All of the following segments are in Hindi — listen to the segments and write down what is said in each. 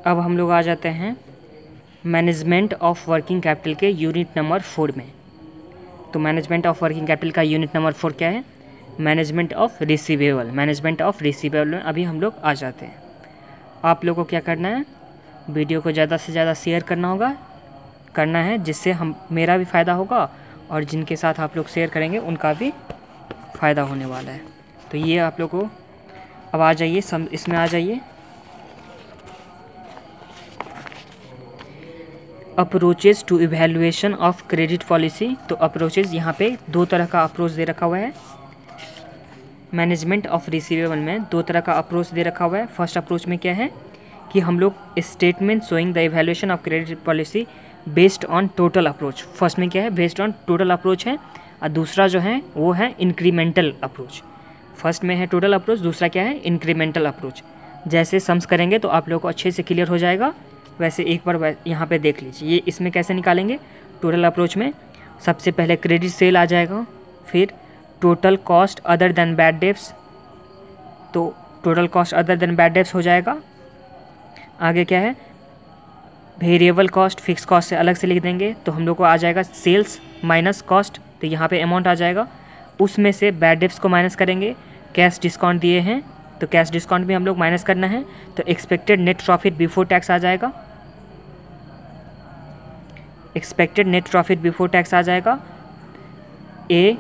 अब हम लोग आ जाते हैं मैनेजमेंट ऑफ वर्किंग कैपिटल के यूनिट नंबर 4 में। तो मैनेजमेंट ऑफ वर्किंग कैपिटल का यूनिट नंबर 4 क्या है? Management of receivable. Management of receivable में अभी हम लोग आ जाते हैं। आप लोगों को क्या करना है, वीडियो को ज़्यादा से ज़्यादा शेयर करना है, जिससे मेरा भी फ़ायदा होगा और जिनके साथ आप लोग शेयर करेंगे उनका भी फ़ायदा होने वाला है। तो ये आप लोग को अब आ जाइए, इसमें आ जाइए। Approaches to evaluation of credit policy. तो अप्रोचेज़ यहाँ पे 2 तरह का अप्रोच दे रखा हुआ है। मैनेजमेंट ऑफ रिसीवेबल में 2 तरह का अप्रोच दे रखा हुआ है। फर्स्ट अप्रोच में क्या है कि हम लोग statement showing the evaluation of credit policy based on total approach. First में क्या है, बेस्ड ऑन टोटल अप्रोच है, और दूसरा जो है वो है इंक्रीमेंटल अप्रोच। फर्स्ट में है टोटल अप्रोच, दूसरा क्या है, इंक्रीमेंटल अप्रोच। जैसे सम्स करेंगे तो आप लोगों को अच्छे से क्लियर हो जाएगा, वैसे एक बार यहाँ पे देख लीजिए। ये इसमें कैसे निकालेंगे, टोटल अप्रोच में सबसे पहले क्रेडिट सेल आ जाएगा, फिर total cost other than bad debts. तो total cost other than bad debts हो जाएगा। आगे क्या है, वेरिएबल कॉस्ट फिक्स कॉस्ट से अलग से लिख देंगे, तो हम लोग को आ जाएगा सेल्स माइनस कॉस्ट। तो यहाँ पे अमाउंट आ जाएगा, उसमें से बैड डेब्ट्स को माइनस करेंगे। कैश डिस्काउंट दिए हैं तो कैश डिस्काउंट भी हम लोग माइनस करना है। तो expected net profit before tax आ जाएगा, expected net profit before tax आ जाएगा। ए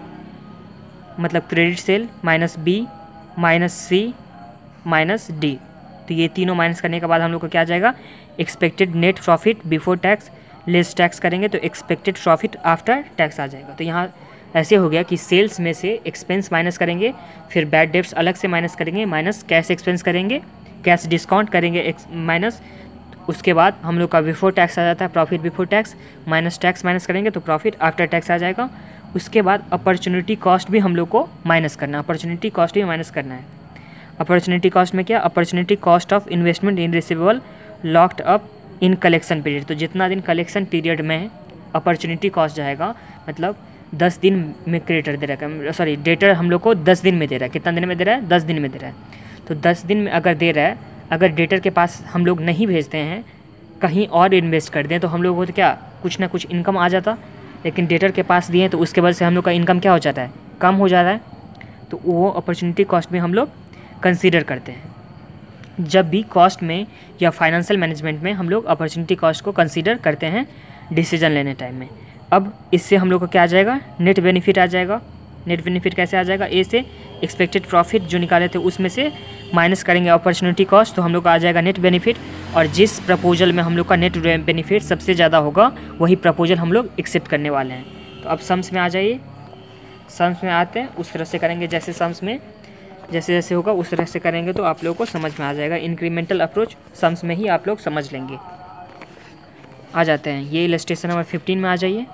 मतलब credit sale minus B minus C minus D. तो ये तीनों माइनस करने के बाद हम लोग को क्या आ जाएगा, expected net profit before tax less tax करेंगे तो एक्सपेक्टेड प्रॉफिट आफ्टर टैक्स आ जाएगा। तो यहाँ ऐसे हो गया कि सेल्स में से एक्सपेंस माइनस करेंगे, फिर बैड डेब्ट्स अलग से माइनस करेंगे, माइनस कैश एक्सपेंस करेंगे, कैश डिस्काउंट करेंगे माइनस, उसके बाद हम लोग का बिफोर टैक्स आ जाता है profit before tax, minus tax minus करेंगे तो प्रॉफिट आफ्टर टैक्स आ जाएगा। उसके बाद अपॉर्चुनिटी कॉस्ट भी हम लोग को माइनस करना है, अपॉर्चुनिटी कॉस्ट भी माइनस करना है। अपॉर्चुनिटी कॉस्ट में क्या, opportunity cost of investment in receivable locked up in collection period. तो जितना दिन कलेक्शन पीरियड में अपॉर्चुनिटी कॉस्ट जाएगा, मतलब 10 दिन में क्रेडिटर दे रहा है, सॉरी डेटर हम लोग को 10 दिन में दे रहा है। कितना दिन में दे रहा है, 10 दिन में दे रहा है। तो 10 दिन में अगर दे रहा है, अगर डेटर के पास हम लोग नहीं भेजते हैं, कहीं और इन्वेस्ट कर दें, तो हम लोग को तो क्या कुछ ना कुछ इनकम आ जाता, लेकिन डेटर के पास दिए तो उसके वजह से हम लोग का इनकम क्या हो जाता है, कम हो जाता है। तो वो अपॉर्चुनिटी कॉस्ट भी हम लोग कंसीडर करते हैं। जब भी कॉस्ट में या फाइनेंशियल मैनेजमेंट में हम लोग अपॉर्चुनिटी कॉस्ट को कंसीडर करते हैं डिसीजन लेने टाइम में। अब इससे हम लोग को क्या आ जाएगा, नेट बेनिफिट आ जाएगा। नेट बेनिफिट कैसे आ जाएगा, ए से एक्सपेक्टेड प्रॉफिट जो निकाले थे उसमें से माइनस करेंगे अपॉर्चुनिटी कॉस्ट, तो हम लोग को आ जाएगा नेट बेनिफिट। और जिस प्रपोजल में हम लोग का नेट बेनिफिट सबसे ज़्यादा होगा वही प्रपोजल हम लोग एक्सेप्ट करने वाले हैं। तो अब सम्स में आ जाइए, सम्स में आते हैं, उस तरह से करेंगे जैसे सम्स में जैसे जैसे होगा उस तरह से करेंगे तो आप लोगों को समझ में आ जाएगा। इंक्रीमेंटल अप्रोच सम्स में ही आप लोग समझ लेंगे। आ जाते हैं, ये इलस्ट्रेशन नंबर 15 में आ जाइए।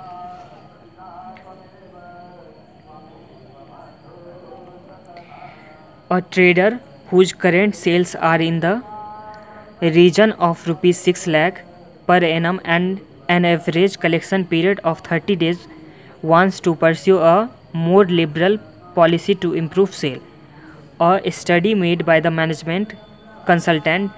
A trader whose current sales are in the region of rupees 6 lakh per annum and an average collection period of 30 days wants to pursue a more liberal policy to improve sale. A study made by the management consultant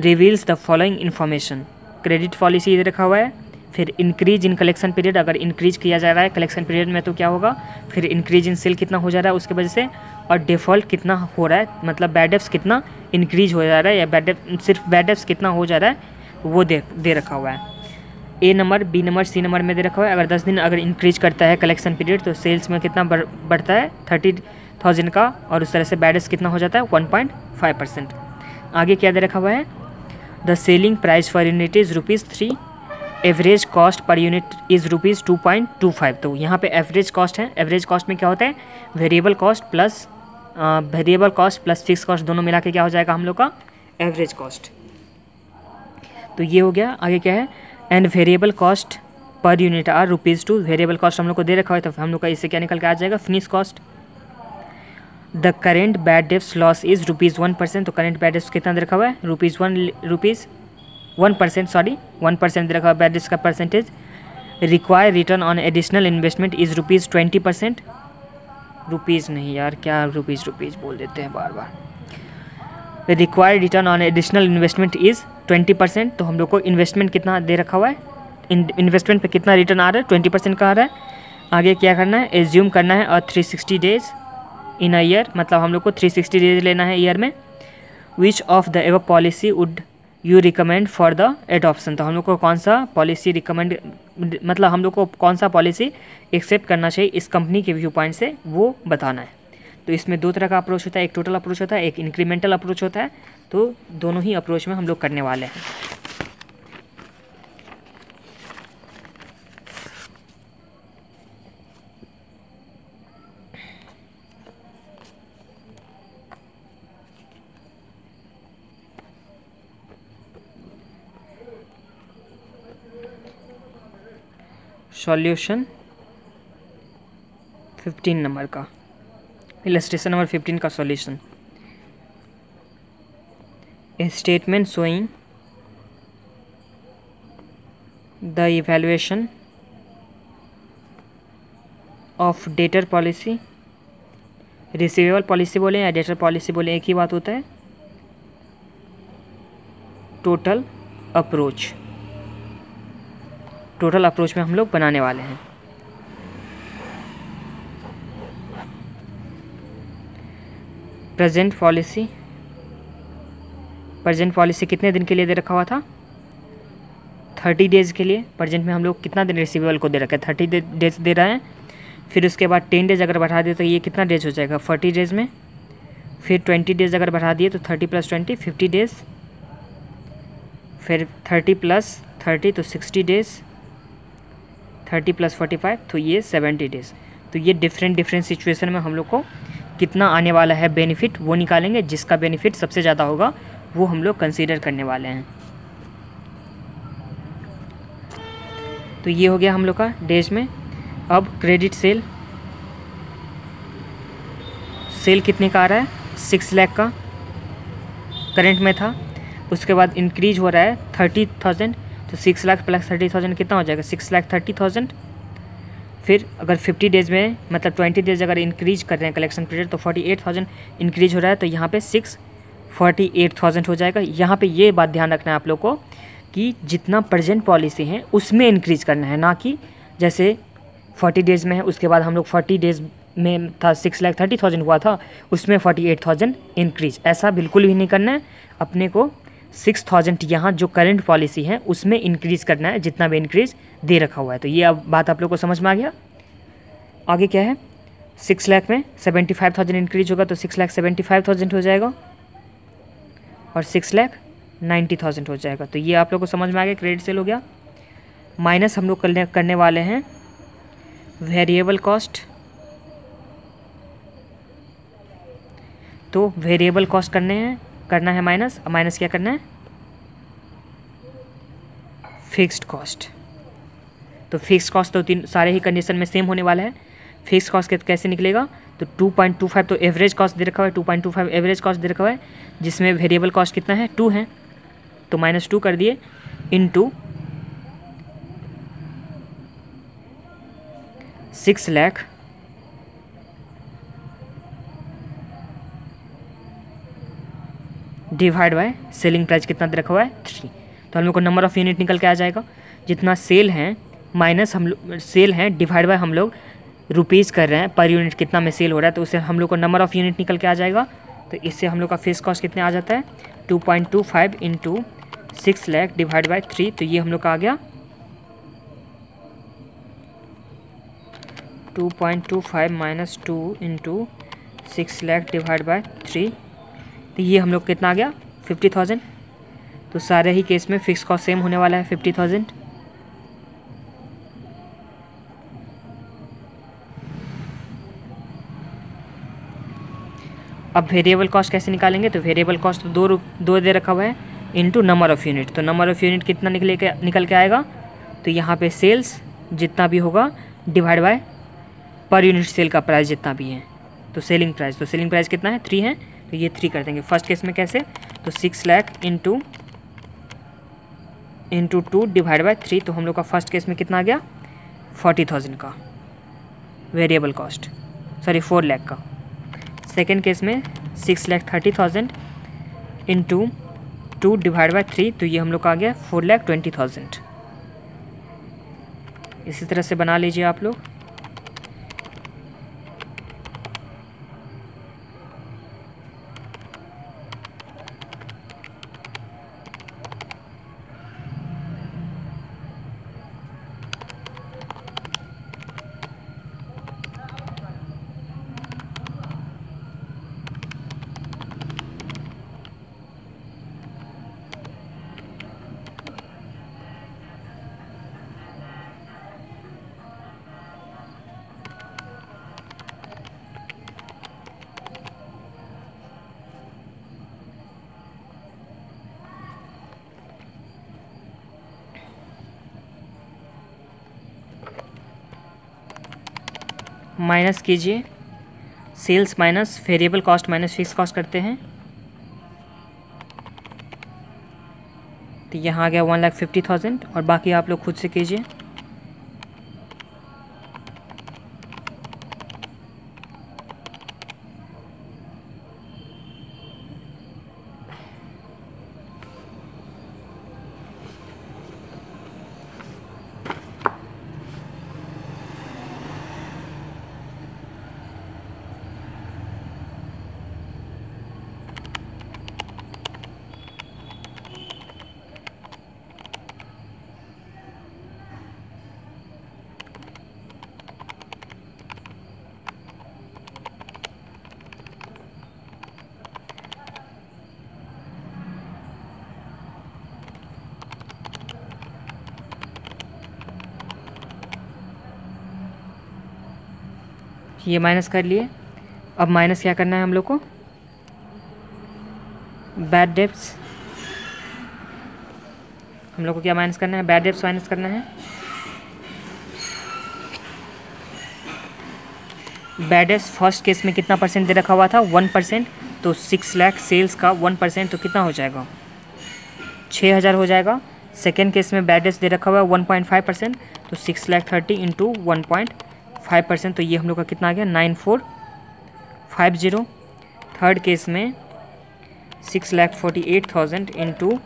reveals the following information. Credit policy इधर रखा हुआ है, फिर इंक्रीज इन कलेक्शन पीरियड, अगर इंक्रीज किया जा रहा है कलेक्शन पीरियड में तो क्या होगा, फिर इंक्रीज इन सेल कितना हो जा रहा है उसके वजह से, और डिफ़ॉल्ट कितना हो रहा है, मतलब बैड डेब्ट्स कितना इंक्रीज हो जा रहा है, या सिर्फ बैड डेब्ट्स कितना हो जा रहा है वो दे रखा हुआ है। A number, B number, C number में दे रखा हुआ है। अगर 10 दिन अगर इंक्रीज करता है कलेक्शन पीरियड तो सेल्स में कितना बढ़ता है 30,000 का, और उस तरह से बैड डेब्ट्स कितना हो जाता है 1.5%। आगे क्या दे रखा हुआ है, the selling price for unit is ₹3, average cost per unit is ₹2.25। तो यहाँ पे एवरेज कॉस्ट है। एवरेज कॉस्ट में क्या होता है, variable cost plus fix cost दोनों मिला के क्या हो जाएगा हम लोग का एवरेज कॉस्ट। तो ये हो गया। आगे क्या है, and variable cost per unit are ₹2। Variable cost हम लोग को दे रखा है, तो हम लोग का इससे क्या निकल के आ जाएगा, finish cost. The current bad debts loss is ₹1%। तो करेंट बैड डेब्ट्स कितना दे रखा हुआ है, 1% दे रखा हुआ बैड डेब्ट्स का percentage. Require return on additional investment is ₹20%। Rupees नहीं यार, क्या रुपीज़ बोल देते हैं बार बार। Required return on additional investment is 20%, तो हम लोग को इन्वेस्टमेंट कितना दे रखा हुआ है, इन्वेस्टमेंट पे कितना रिटर्न आ रहा है, 20% का आ रहा है। आगे क्या करना है, एज्यूम करना है 360 डेज इन अ ईयर, मतलब हम लोग को 360 डेज लेना है ईयर में। Which of the ever policy would you recommend for the adoption, तो हम लोग को कौन सा पॉलिसी रिकमेंड, मतलब हम लोग को कौन सा पॉलिसी एक्सेप्ट करना चाहिए इस कंपनी के व्यू पॉइंट से, वो बताना है। तो इसमें दो तरह का अप्रोच होता है, एक टोटल अप्रोच होता है, एक इंक्रीमेंटल अप्रोच होता है। तो दोनों ही अप्रोच में हम लोग करने वाले हैं। सॉल्यूशन 15 नंबर का, इलस्ट्रेशन नंबर 15 का solution. A statement showing the evaluation of debtor policy, receivable policy बोले या डेटर पॉलिसी बोले एक ही बात होता है, टोटल अप्रोच, टोटल अप्रोच में हम लोग बनाने वाले हैं। प्रेजेंट पॉलिसी, प्रेजेंट पॉलिसी कितने दिन के लिए दे रखा हुआ था, 30 डेज़ के लिए। प्रेजेंट में हम लोग कितना दिन रिसीवेबल को दे रखा है, 30 डेज दे रहा है। फिर उसके बाद 10 डेज अगर बढ़ा दिए तो ये कितना डेज हो जाएगा, 40 डेज में। फिर 20 डेज अगर बढ़ा दिए तो 30 + 20 50 डेज। फिर 30 + 30 तो 60 डेज, 30 + 45 तो ये 70 डेज। तो ये डिफरेंट सिचुएशन में हम लोग को कितना आने वाला है बेनिफिट, वो निकालेंगे। जिसका बेनिफिट सबसे ज़्यादा होगा वो हम लोग कंसीडर करने वाले हैं। तो ये हो गया हम लोग का डेज में। अब क्रेडिट सेल, सेल कितने का आ रहा है, 6 लाख का करंट में था। उसके बाद इंक्रीज हो रहा है 30,000, तो 6 लाख + 30,000 कितना हो जाएगा, 6,30,000। फिर अगर 50 डेज़ में, मतलब 20 डेज अगर इंक्रीज कर रहे हैं कलेक्शन पीरियड, तो 48,000 इंक्रीज हो रहा है, तो यहाँ पे 648,000 हो जाएगा। यहाँ पे ये बात ध्यान रखना है आप लोग को कि जितना प्रेजेंट पॉलिसी है उसमें इंक्रीज करना है, ना कि जैसे 40 डेज़ में है उसके बाद हम लोग 40 डेज़ में था 6,30,000 हुआ था, उसमें 48,000 इंक्रीज, ऐसा बिल्कुल भी नहीं करना है। अपने को 6,000 यहाँ जो करंट पॉलिसी है उसमें इंक्रीज़ करना है, जितना भी इंक्रीज़ दे रखा हुआ है। तो ये अब बात आप लोग को समझ में आ गया। आगे क्या है, 6 लाख में 75,000 इंक्रीज होगा तो 6,75,000 हो जाएगा, और 6,90,000 हो जाएगा। तो ये आप लोग को समझ में आ गया, क्रेडिट सेल हो गया। माइनस हम लोग करने वाले हैं वेरिएबल कॉस्ट। तो वेरिएबल कॉस्ट करना है माइनस, माइनस क्या करना है, फिक्स्ड कॉस्ट। तो फिक्स्ड कॉस्ट तो तीन सारे ही कंडीशन में सेम होने वाला है। फिक्स्ड कॉस्ट कैसे निकलेगा, तो 2.25 तो एवरेज कॉस्ट दे रखा हुआ है, 2.25 एवरेज कॉस्ट दे रखा हुआ है, जिसमें वेरिएबल कॉस्ट कितना है, 2 है, तो -2 कर दिए, into 6 lakh divide by selling price कितना दे रखा हुआ है, 3। तो हम लोग को नंबर ऑफ़ यूनिट निकल के आ जाएगा, जितना सेल हैं माइनस हम लोग सेल हैं डिवाइड बाय हम लोग रुपीज़ कर रहे हैं पर यूनिट कितना में सेल हो रहा है, तो उससे हम लोग को नंबर ऑफ़ यूनिट निकल के आ जाएगा। तो इससे हम लोग का फिक्स कॉस्ट कितने आ जाता है, 2.25 इंटू 6 लाख डिवाइड बाय 3। तो ये हम लोग का आ गया 2.25 - 2 इंटू 6 लाख डिवाइड बाय 3। तो ये हम लोग कितना आ गया, 50,000। तो सारे ही केस में फिक्स कॉस्ट सेम होने वाला है, 50,000। अब वेरिएबल कॉस्ट कैसे निकालेंगे, तो वेरिएबल कॉस्ट तो दो दे रखा हुआ है इनटू नंबर ऑफ़ यूनिट। तो नंबर ऑफ़ यूनिट कितना निकल के आएगा, तो यहाँ पे सेल्स जितना भी होगा divide by per unit sale का प्राइस जितना भी है, तो सेलिंग प्राइस, तो सेलिंग प्राइस कितना है, 3 है, तो ये 3 कर देंगे। फर्स्ट केस में कैसे, तो 6 लाख इंटू 2 डिवाइड बाय 3। तो हम लोग का फर्स्ट केस में कितना आ गया, 40,000 का वेरिएबल कॉस्ट, सॉरी 4 लाख का। सेकेंड केस में 6,30,000 इंटू 2 डिवाइड बाई 3, तो ये हम लोग का आ गया 4,20,000। इसी तरह से बना लीजिए आप लोग। माइनस कीजिए, sales minus variable cost minus fix cost करते हैं, तो यहाँ आ गया 1,50,000 और बाकी आप लोग खुद से कीजिए। ये माइनस कर लिए। अब माइनस क्या करना है हम लोग को, बैड डेब्ट्स। हम लोग को क्या माइनस करना है, बैड डेब्ट्स माइनस करना है। बैड डेब्ट्स फर्स्ट केस में कितना परसेंट दे रखा हुआ था, 1%, तो 6 लाख सेल्स का 1% तो कितना हो जाएगा, 6,000 हो जाएगा। सेकेंड केस में बैड डेब्ट्स दे रखा हुआ है 1.5%, तो 6,30,000 इंटू 1.5%, तो ये हम लोग का कितना आ गया, 9,450। थर्ड केस में 6,48,000 इंटू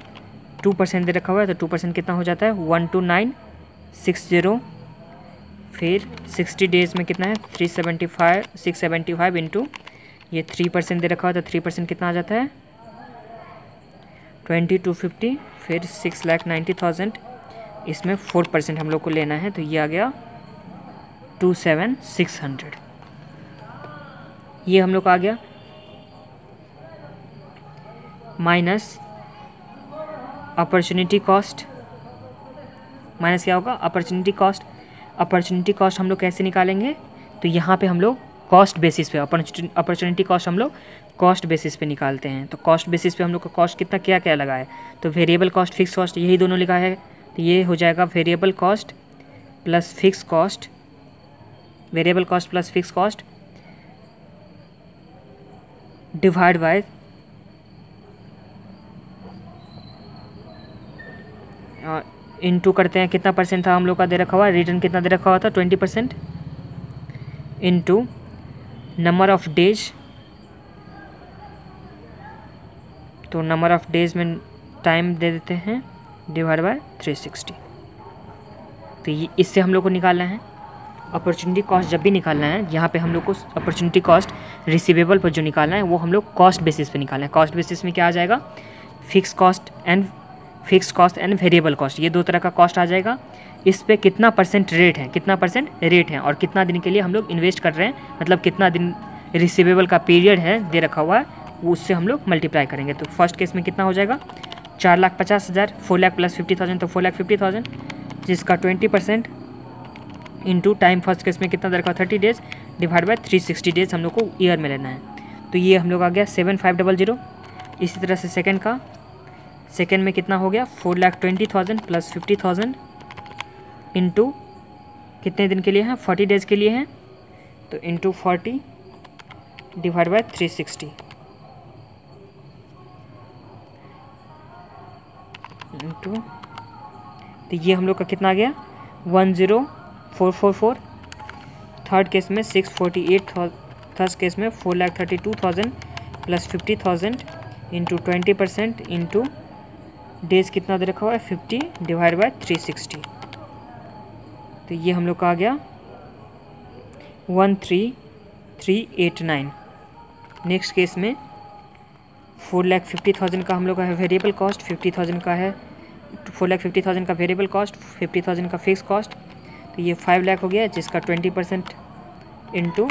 2% दे रखा हुआ है, तो 2% कितना हो जाता है, 129,60। फिर 60 डेज़ में कितना है, 675 इंटू ये 3% दे रखा हुआ है, तो 3% कितना आ जाता है, 2250। फिर 6,90,000, इसमें 4% हम लोग को लेना है, तो ये आ गया 27,600। ये हम लोग का आ गया। माइनस अपॉर्चुनिटी कॉस्ट, माइनस क्या होगा, अपॉर्चुनिटी कॉस्ट। अपॉर्चुनिटी कॉस्ट हम लोग कैसे निकालेंगे, तो यहाँ पे हम लोग कॉस्ट बेसिस पे, अपॉर्चुनिटी कॉस्ट हम लोग कॉस्ट बेसिस पे निकालते हैं। तो कॉस्ट बेसिस पे हम लोग का कॉस्ट कितना क्या क्या लगा है, तो वेरिएबल कॉस्ट, फिक्स कॉस्ट, यही दोनों लिखा है। तो ये हो जाएगा variable cost plus fix cost, variable cost plus fix cost divide by into करते हैं, कितना परसेंट था हम लोग का दे रखा हुआ, रिटर्न कितना दे रखा हुआ था, 20%, इनटू नंबर ऑफ डेज, तो नंबर ऑफ डेज में टाइम दे देते हैं, डिवाइड बाय 360। तो ये इससे हम लोग को निकालना है अपॉर्चुनिटी कॉस्ट। जब भी निकालना है यहाँ पे हम लोग को अपॉर्चुनिटी कॉस्ट रिसीवेबल पर जो निकालना है वो हम लोग कॉस्ट बेसिस पे निकालना है। कॉस्ट बेसिस में क्या आ जाएगा, fix cost and variable cost, ये दो तरह का कॉस्ट आ जाएगा। इस पे कितना परसेंट रेट है, कितना परसेंट रेट है, और कितना दिन के लिए हम लोग इन्वेस्ट कर रहे हैं, मतलब कितना दिन रिसीवेबल का पीरियड है दे रखा हुआ है, वो उससे हम लोग मल्टीप्लाई करेंगे। तो फर्स्ट केस में कितना हो जाएगा, 4,50,000, 4 लाख प्लस 50,000, तो 4,50,000, जिसका 20% इंटू टाइम फर्स्ट केस में कितना दे रखा, 30 डेज, डिवाइड बाय 360 डेज हम लोग को ईयर में लेना है। तो ये हम लोग आ गया 7,500। इसी तरह से सेकेंड में कितना हो गया, 4,20,000 प्लस 50,000 इंटू कितने दिन के लिए हैं, 40 डेज़ के लिए हैं, तो इंटू 40 डिवाइड बाय 360 इंटू, तो ये हम लोग का कितना आ गया, 10,444। थर्ड केस में 648, थर्ड केस में 4,32,000 प्लस 50,000 इंटू 20% इंटू डेज कितना दे रखा हुआ है 50 डिवाइड बाय 360, तो ये हम लोग का आ गया 13389। नेक्स्ट केस में 4,50,000 का हम लोग का है वेरिएबल कॉस्ट, 50,000 का है 4,50,000 का वेरिएबल कॉस्ट, 50,000 का फिक्स कॉस्ट, तो ये 5 लाख हो गया, जिसका 20% इंटू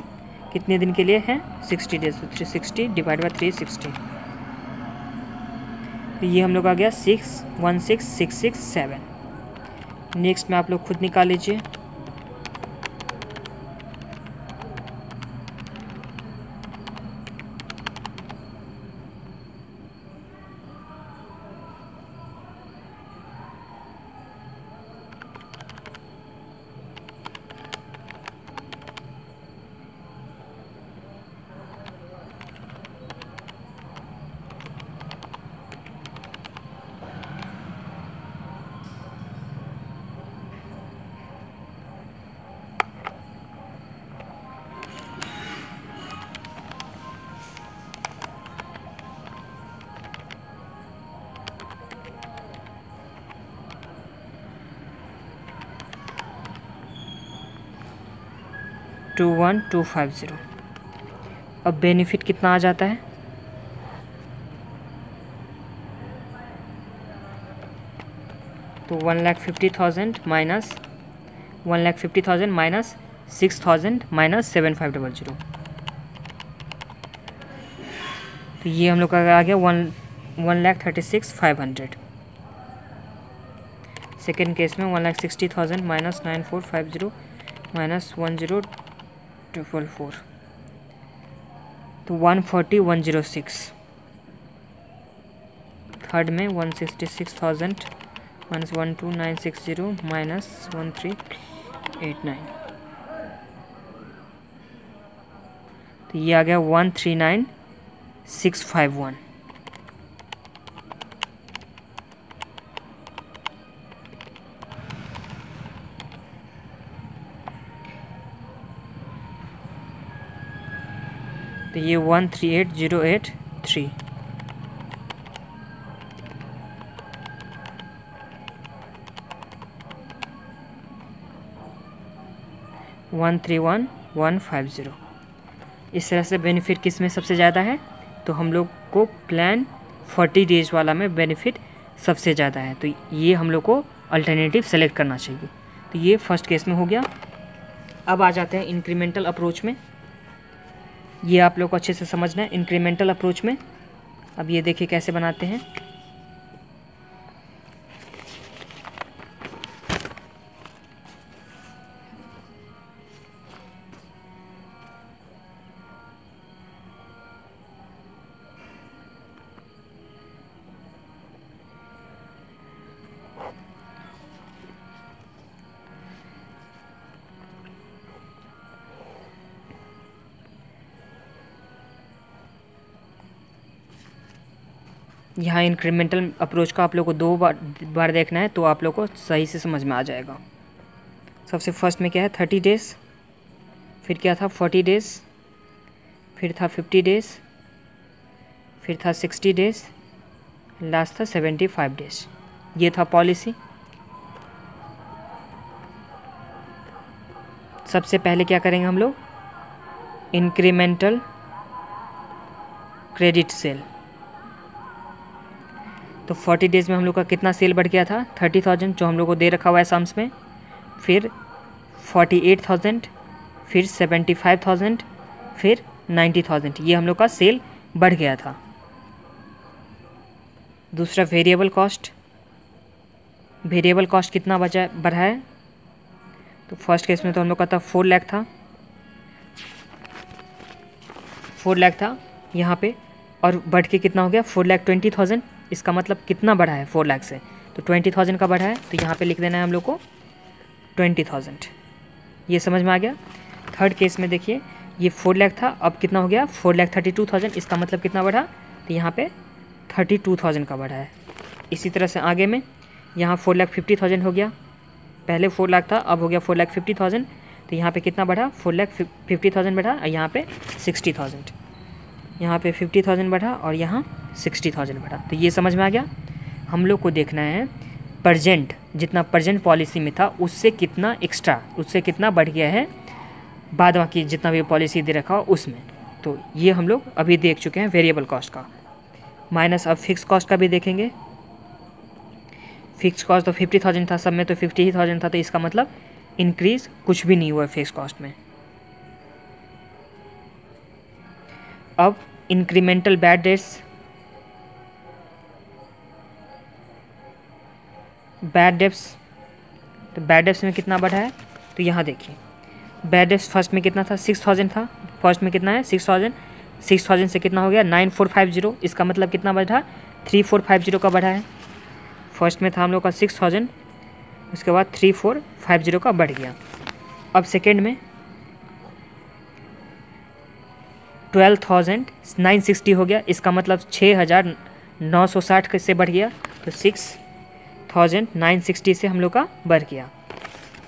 कितने दिन के लिए है 60 डेज, तो 360 डिवाइड बाई 360, तो ये हम लोग आ गया 616,667। नेक्स्ट में आप लोग खुद निकाल लीजिए। टू 1250। अब बेनिफिट कितना आ जाता है, तो 1,50,000 माइनस 1,50,000 माइनस 6,000 माइनस 7500, तो ये हम लोग का आ गया 1,36,500। सेकेंड केस में 1,60,000 माइनस 9450 माइनस 10,444, तो 140,106। थर्ड में 166,000 माइनस 12,960 माइनस 1389, तो ये आ गया 139,651। तो ये 138,083। वन 131,150। इस तरह से बेनिफिट किस में सबसे ज़्यादा है, तो हम लोग को प्लान 40 डेज वाला में बेनिफिट सबसे ज़्यादा है, तो ये हम लोग को अल्टरनेटिव सेलेक्ट करना चाहिए। तो ये फर्स्ट केस में हो गया। अब आ जाते हैं इंक्रीमेंटल अप्रोच में। ये आप लोग को अच्छे से समझना है इंक्रीमेंटल अप्रोच में। अब ये देखिए कैसे बनाते हैं। यहाँ इंक्रीमेंटल अप्रोच का आप लोग को दो बार देखना है, तो आप लोग को सही से समझ में आ जाएगा। सबसे फर्स्ट में क्या है 30 डेज़, फिर क्या था 40 डेज़, फिर था 50 डेज़, फिर था 60 डेज़, लास्ट था 75 डेज़। ये था पॉलिसी। सबसे पहले क्या करेंगे हम लोग, इंक्रीमेंटल क्रेडिट सेल। तो 40 डेज़ में हम लोग का कितना सेल बढ़ गया था 30,000 जो हम लोग को दे रखा हुआ है सम्स में, फिर 48,000, फिर 75,000, फिर 90,000, ये हम लोग का सेल बढ़ गया था। दूसरा वेरिएबल कॉस्ट, वेरिएबल कॉस्ट कितना बढ़ा है, तो फर्स्ट केस में तो हम लोग का था 4 लाख था, 4 लाख था यहाँ पे, और बढ़ के कितना हो गया 4,20,000। इसका मतलब कितना बढ़ा है 4 लाख से, तो 20,000 का बढ़ा है, तो यहाँ पे लिख देना है हम लोग को 20,000। ये समझ में आ गया। थर्ड केस में देखिए ये 4 लाख था, अब कितना हो गया 4,32,000। इसका मतलब कितना बढ़ा, तो यहाँ पे 32,000 का बढ़ा है। इसी तरह से आगे में यहाँ 4,50,000 हो गया, पहले 4 लाख था, अब हो गया 4,50,000, तो यहाँ पे कितना बढ़ा 4,50,000 बढ़ा, और यहाँ पे 60,000, यहाँ पे 50,000 बढ़ा और यहाँ 60,000 बढ़ा। तो ये समझ में आ गया। हम लोग को देखना है प्रजेंट, जितना प्रजेंट पॉलिसी में था उससे कितना एक्स्ट्रा, उससे कितना बढ़ गया है बाद बाकी जितना भी पॉलिसी दे रखा हो उसमें। तो ये हम लोग अभी देख चुके हैं वेरिएबल कॉस्ट का। माइनस अब फिक्स कॉस्ट का भी देखेंगे। फिक्स कॉस्ट तो 50,000 था, सब में तो 50,000 था, तो इसका मतलब इंक्रीज कुछ भी नहीं हुआ फिक्स कॉस्ट में। अब इंक्रीमेंटल बैड डेट्स, तो बैड डेट्स में कितना बढ़ा है, तो यहाँ देखिए बैड डेट्स फर्स्ट में कितना था 6,000 था, फर्स्ट में कितना है 6,000 से कितना हो गया 9450, इसका मतलब कितना बढ़ा 3450 का बढ़ा है। फर्स्ट में था हम लोग का 6,000, उसके बाद 3450 का बढ़ गया। अब सेकेंड में 12,960 हो गया, इसका मतलब 6,960 से बढ़ गया, तो 6,960 से हम लोग का बढ़ गया।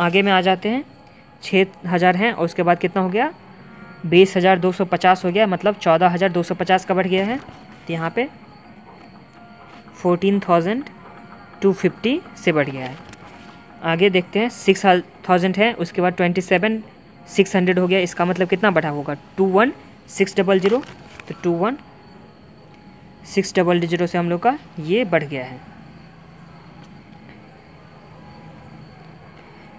आगे में आ जाते हैं 6,000 हैं और उसके बाद कितना हो गया 20,250 हो गया, मतलब 14,250 का बढ़ गया है। तो यहाँ पे 14,250 से बढ़ गया है। आगे देखते हैं 6,000 है, उसके बाद 27,600 हो गया, इसका मतलब कितना बढ़ा होगा 21,600, तो 21,600 से हम लोग का ये बढ़ गया है।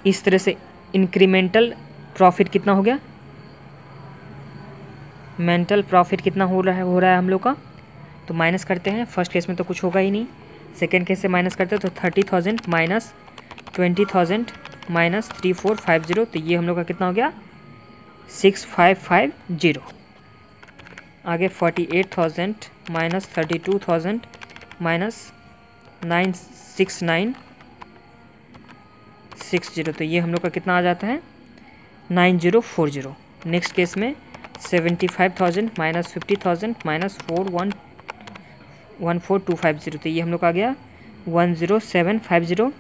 इस तरह से इंक्रीमेंटल प्रॉफिट कितना हो गया, मेंटल प्रॉफिट कितना हो रहा है हम लोग का, तो माइनस करते हैं। फर्स्ट केस में तो कुछ होगा ही नहीं, सेकेंड केस से माइनस करते हैं तो 30,000 माइनस 20,000 माइनस 3450, तो ये हम लोग का कितना हो गया 6550। आगे 48,000 माइनस 32,000 माइनस 96960, तो ये हम लोग का कितना आ जाता है 9040। नेक्स्ट केस में 75,000 माइनस 50,000 माइनस 14250, तो ये हम लोग का आ गया 10750।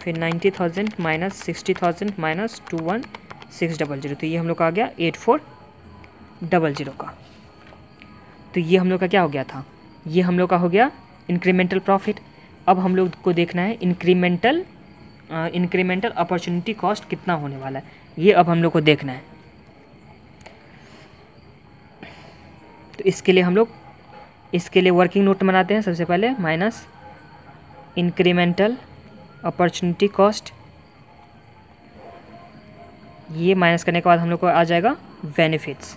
फिर 90,000 माइनस 60,000 माइनस 21,600, तो ये हम लोग का आ गया 8400 का। तो ये हम लोग का क्या हो गया था, ये हम लोग का हो गया इंक्रीमेंटल प्रॉफिट। अब हम लोग को देखना है इंक्रीमेंटल अपॉर्चुनिटी कॉस्ट कितना होने वाला है, ये अब हम लोग को देखना है। तो इसके लिए वर्किंग नोट बनाते हैं। सबसे पहले माइनस इंक्रीमेंटल अपॉर्चुनिटी कॉस्ट, ये माइनस करने के बाद हम लोग को आ जाएगा बेनिफिट्स।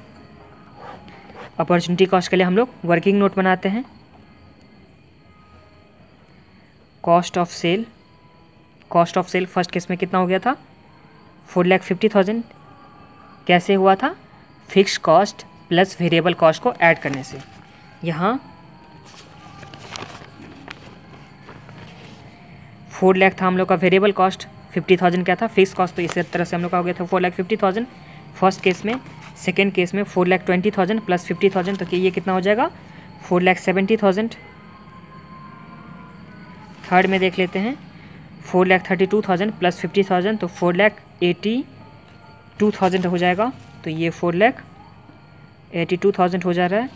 अपॉर्चुनिटी कॉस्ट के लिए हम लोग वर्किंग नोट बनाते हैं। Cost of sale first case में कितना हो गया था 4,50,000, कैसे हुआ था fix cost plus variable cost को ऐड करने से। यहाँ 4 लाख था हम लोग का वेरिएबल कॉस्ट, 50,000 क्या था फिक्स कॉस्ट, तो इसी तरह से हम लोग का हो गया था 4,50,000 फर्स्ट केस में। सेकेंड केस में 4,20,000 प्लस 50,000, तो ये कितना हो जाएगा 4,70,000। थर्ड में देख लेते हैं 4,32,000 प्लस 50,000, तो 4,82,000 हो जाएगा, तो ये 4,82,000 हो जा रहा है।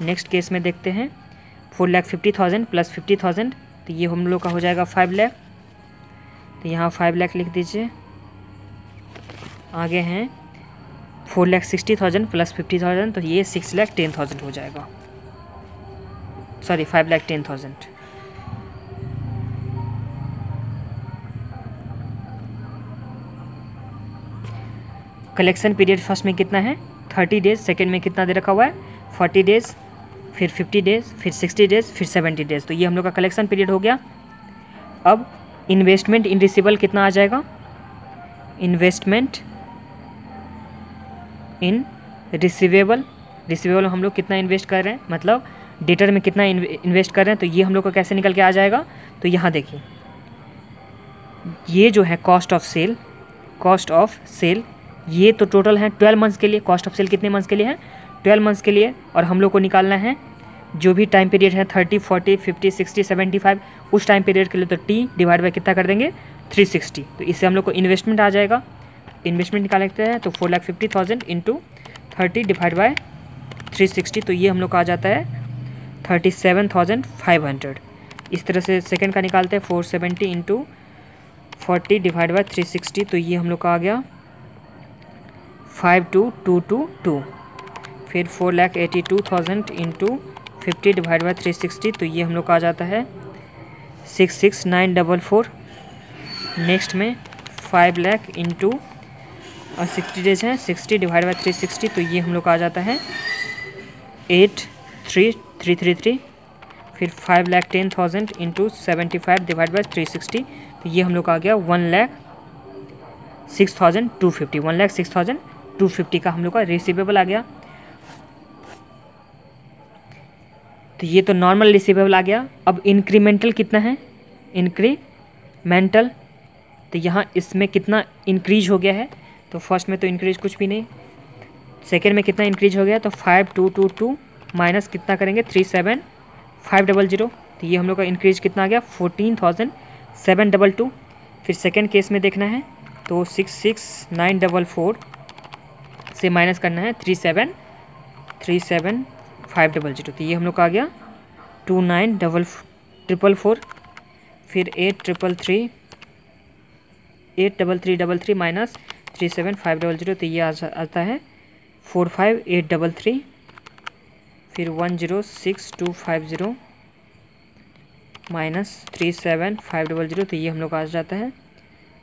नेक्स्ट केस में देखते हैं 4,50,000 प्लस 50,000, तो ये हम लोग का हो जाएगा 5 लाख, तो यहाँ 5 लाख लिख दीजिए। आगे हैं 4,60,000 प्लस 50,000, तो ये 6,10,000 हो जाएगा, सॉरी 5,10,000। कलेक्शन पीरियड फर्स्ट में कितना है 30 डेज, सेकेंड में कितना दे रखा हुआ है 40 डेज, फिर 50 डेज, फिर 60 डेज, फिर 70 डेज, तो ये हम लोग का कलेक्शन पीरियड हो गया। अब इन्वेस्टमेंट इन रिसीवेबल कितना आ जाएगा, इन्वेस्टमेंट इन रिसीवेबल हम लोग कितना इन्वेस्ट कर रहे हैं, मतलब डेटर में कितना इन्वेस्ट कर रहे हैं, तो ये हम लोग को कैसे निकल के आ जाएगा। तो यहाँ देखिए ये जो है कॉस्ट ऑफ सेल ये तो टोटल है 12 मंथ्स के लिए। कॉस्ट ऑफ सेल कितने मंथ्स के लिए है 12 मंथ्स के लिए, और हम लोग को निकालना है जो भी टाइम पीरियड है 30, 40, 50, 60, 75 उस टाइम पीरियड के लिए, तो T डिवाइड बाई कितना कर देंगे 360, तो इससे हम लोग को इन्वेस्टमेंट आ जाएगा। इन्वेस्टमेंट निकाल लेते हैं, तो 4,50,000 इंटू 30 डिवाइड बाई 360, तो ये हम लोग का आ जाता है 37,500। इस तरह से सेकंड का निकालते हैं 470 इंटू 40 डिवाइड बाई 360, तो ये हम लोग का आ गया 5222। फिर 4,82,000 इंटू 50 डिवाइड बाई 360, तो ये हम लोग का आ जाता है 66,944। नेक्स्ट में 5 लाख इंटू 60 डेज हैं, 60 डिवाइड बाई 360, तो ये हम लोग का आ जाता है 8,333। फिर 5,10,000 इंटू 75 डिवाइड बाई 360, तो ये हम लोग का आ गया 1,06,250। 1,06,250 का हम लोग का रिसीवेबल आ गया। तो ये तो नॉर्मल रिसीवेबल आ गया। अब इंक्रीमेंटल कितना है, इंक्रीमेंटल, तो यहाँ इसमें कितना इंक्रीज हो गया है, तो फर्स्ट में तो इंक्रीज कुछ भी नहीं, सेकेंड में कितना इंक्रीज हो गया, तो 5,222 माइनस कितना करेंगे 37,500, तो ये हम लोग का इंक्रीज कितना आ गया 14,722। फिर सेकेंड केस में देखना है तो 66,944 से माइनस करना है 37,500, तो ये हम लोग का आ गया 29,444। फिर 8,333 माइनस 37,500, तो ये आता है 45,833। फिर 1,06,250 माइनस 37,500, तो ये हम लोग का आ जाता है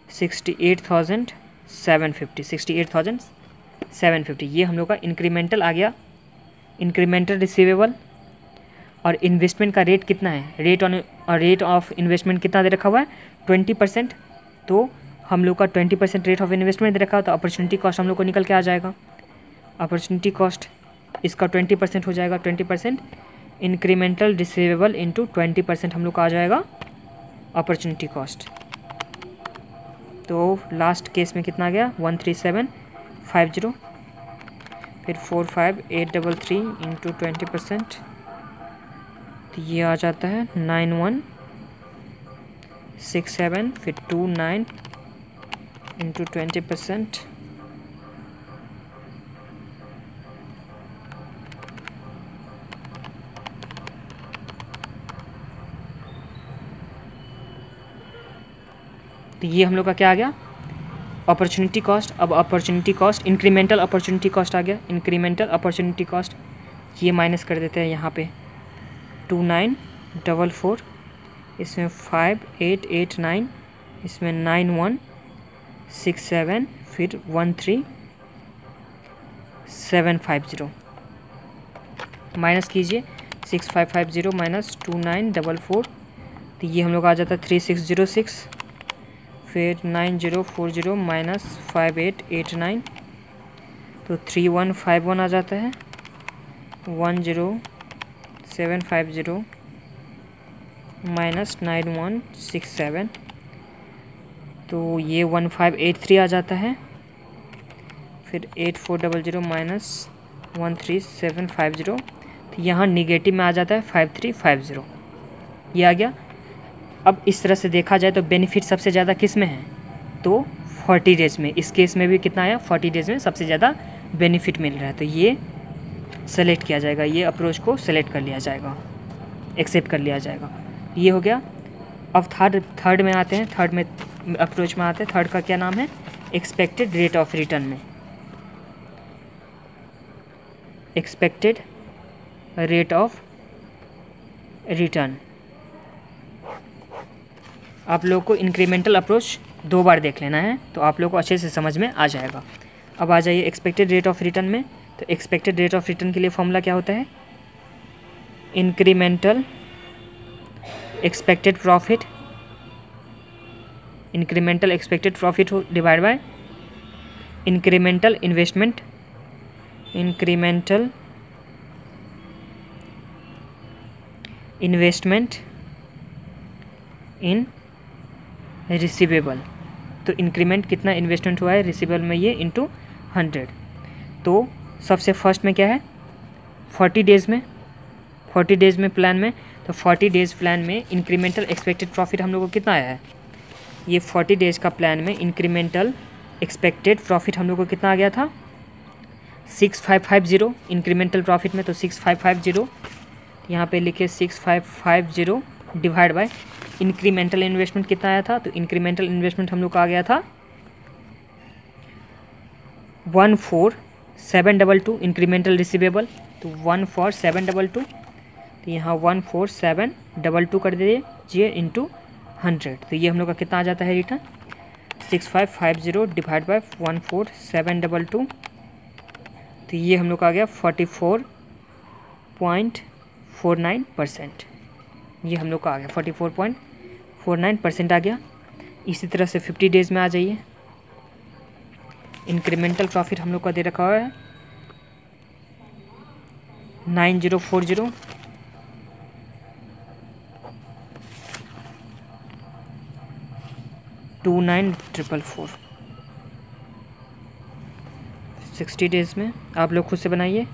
68,750। ये हम लोग का इंक्रीमेंटल आ गया, इंक्रीमेंटल रिसीवेबल। और इन्वेस्टमेंट का रेट कितना है, रेट ऑफ इन्वेस्टमेंट कितना दे रखा हुआ है 20%, तो हम लोग का 20% रेट ऑफ इन्वेस्टमेंट दे रखा है, तो अपॉर्चुनिटी कॉस्ट हम लोग को निकल के आ जाएगा। अपॉर्चुनिटी कॉस्ट इसका 20% हो जाएगा, 20% इंक्रीमेंटल रिसीवेबल इंटू 20% हम लोग का आ जाएगा अपॉर्चुनिटी कॉस्ट। तो लास्ट केस में कितना आ गया 137,50। फिर 45,833 इंटू 20%, तो ये आ जाता है 9167। फिर 29 इंटू 20%, तो ये हम लोग का क्या आ गया अपॉर्चुनिटी कॉस्ट। अब opportunity cost, incremental opportunity cost आ गया, इंक्रीमेंटल अपॉर्चुनिटी कॉस्ट ये माइनस कर देते हैं यहाँ पे 2944, इसमें 5889, इसमें 9167, फिर 13750 माइनस कीजिए 6550 माइनस 2944, तो ये हम लोग आ जाता है 3606। फिर 9040 माइनस 5889, तो 3151 आ जाता है। 10750 माइनस 9167, तो ये 1583 आ जाता है। फिर 8400 माइनस 13750, तो यहाँ निगेटिव में आ जाता है 5350, ये आ गया। अब इस तरह से देखा जाए तो बेनिफिट सबसे ज़्यादा किस में है, तो 40 डेज़ में। इस केस में भी कितना आया 40 डेज़ में सबसे ज़्यादा बेनिफिट मिल रहा है, तो ये सेलेक्ट किया जाएगा, ये अप्रोच को सेलेक्ट कर लिया जाएगा, एक्सेप्ट कर लिया जाएगा। ये हो गया। अब थर्ड में आते हैं, थर्ड में अप्रोच में आते हैं। थर्ड का क्या नाम है, एक्सपेक्टेड रेट ऑफ रिटर्न में। एक्सपेक्टेड रेट ऑफ रिटर्न, आप लोग को इंक्रीमेंटल अप्रोच 2 बार देख लेना है, तो आप लोग को अच्छे से समझ में आ जाएगा। अब आ जाइए एक्सपेक्टेड रेट ऑफ रिटर्न में। तो एक्सपेक्टेड रेट ऑफ रिटर्न के लिए फॉर्मूला क्या होता है, incremental expected profit, incremental expected profit divide by incremental investment, incremental investment in receivable. तो इंक्रीमेंट कितना इन्वेस्टमेंट हुआ है रिसीवेबल में, ये इंटू 100। तो सबसे फर्स्ट में क्या है 40 डेज़ में, 40 डेज़ में प्लान में, तो 40 डेज़ प्लान में इंक्रीमेंटल एक्सपेक्टेड प्रॉफिट हम लोग को कितना आया है, ये 40 डेज़ का प्लान में इंक्रीमेंटल एक्सपेक्टेड प्रॉफिट हम लोग को कितना आ गया था 6550 इंक्रीमेंटल प्रॉफिट में। तो 6550 यहाँ पे लिखे 6550 डिवाइड बाय इंक्रीमेंटल इन्वेस्टमेंट कितना आया था, तो इंक्रीमेंटल इन्वेस्टमेंट हम लोग का आ गया था 14722 इंक्रीमेंटल रिसीवेबल, तो 14722, तो यहाँ 14722 कर दीजिए इंटू 100, तो ये हम लोग का कितना आ जाता है रिटर्न 6550 डिवाइड बाय 14722, तो ये हम लोग का आ गया 44.49%, ये हम लोग का आ गया 44.49% आ गया। इसी तरह से 50 डेज़ में आ जाइए, इंक्रीमेंटल प्रॉफिट हम लोग का दे रखा हुआ है 9040 2944, 60 डेज़ में आप लोग खुद से बनाइए।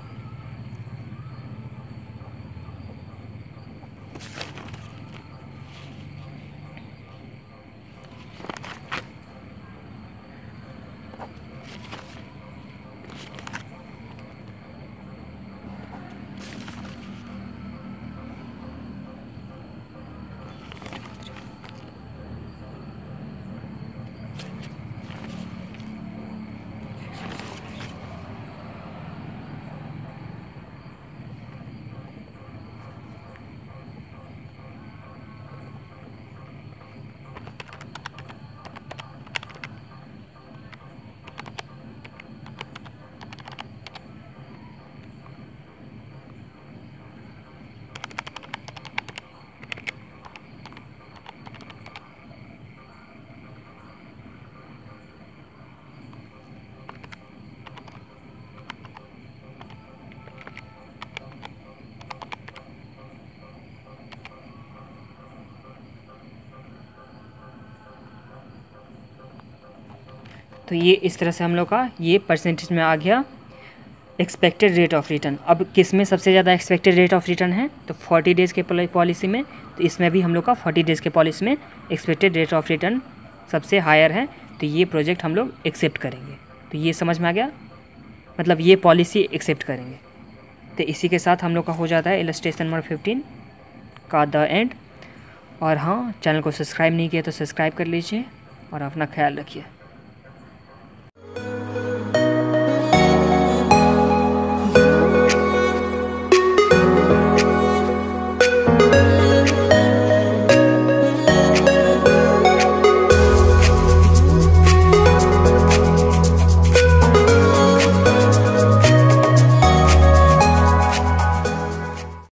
तो ये इस तरह से हम लोग का ये परसेंटेज में आ गया एक्सपेक्टेड रेट ऑफ रिटर्न। अब किस में सबसे ज़्यादा एक्सपेक्टेड रेट ऑफ रिटर्न है, तो 40 डेज़ के पॉलिसी में, तो इसमें भी हम लोग का 40 डेज़ के पॉलिसी में एक्सपेक्टेड रेट ऑफ रिटर्न सबसे हायर है, तो ये प्रोजेक्ट हम लोग एक्सेप्ट करेंगे। तो ये समझ में आ गया, मतलब ये पॉलिसी एक्सेप्ट करेंगे। तो इसी के साथ हम लोग का हो जाता है इलस्ट्रेशन नंबर 15 का द एंड। और हाँ, चैनल को सब्सक्राइब नहीं किया तो सब्सक्राइब कर लीजिए और अपना ख्याल रखिए।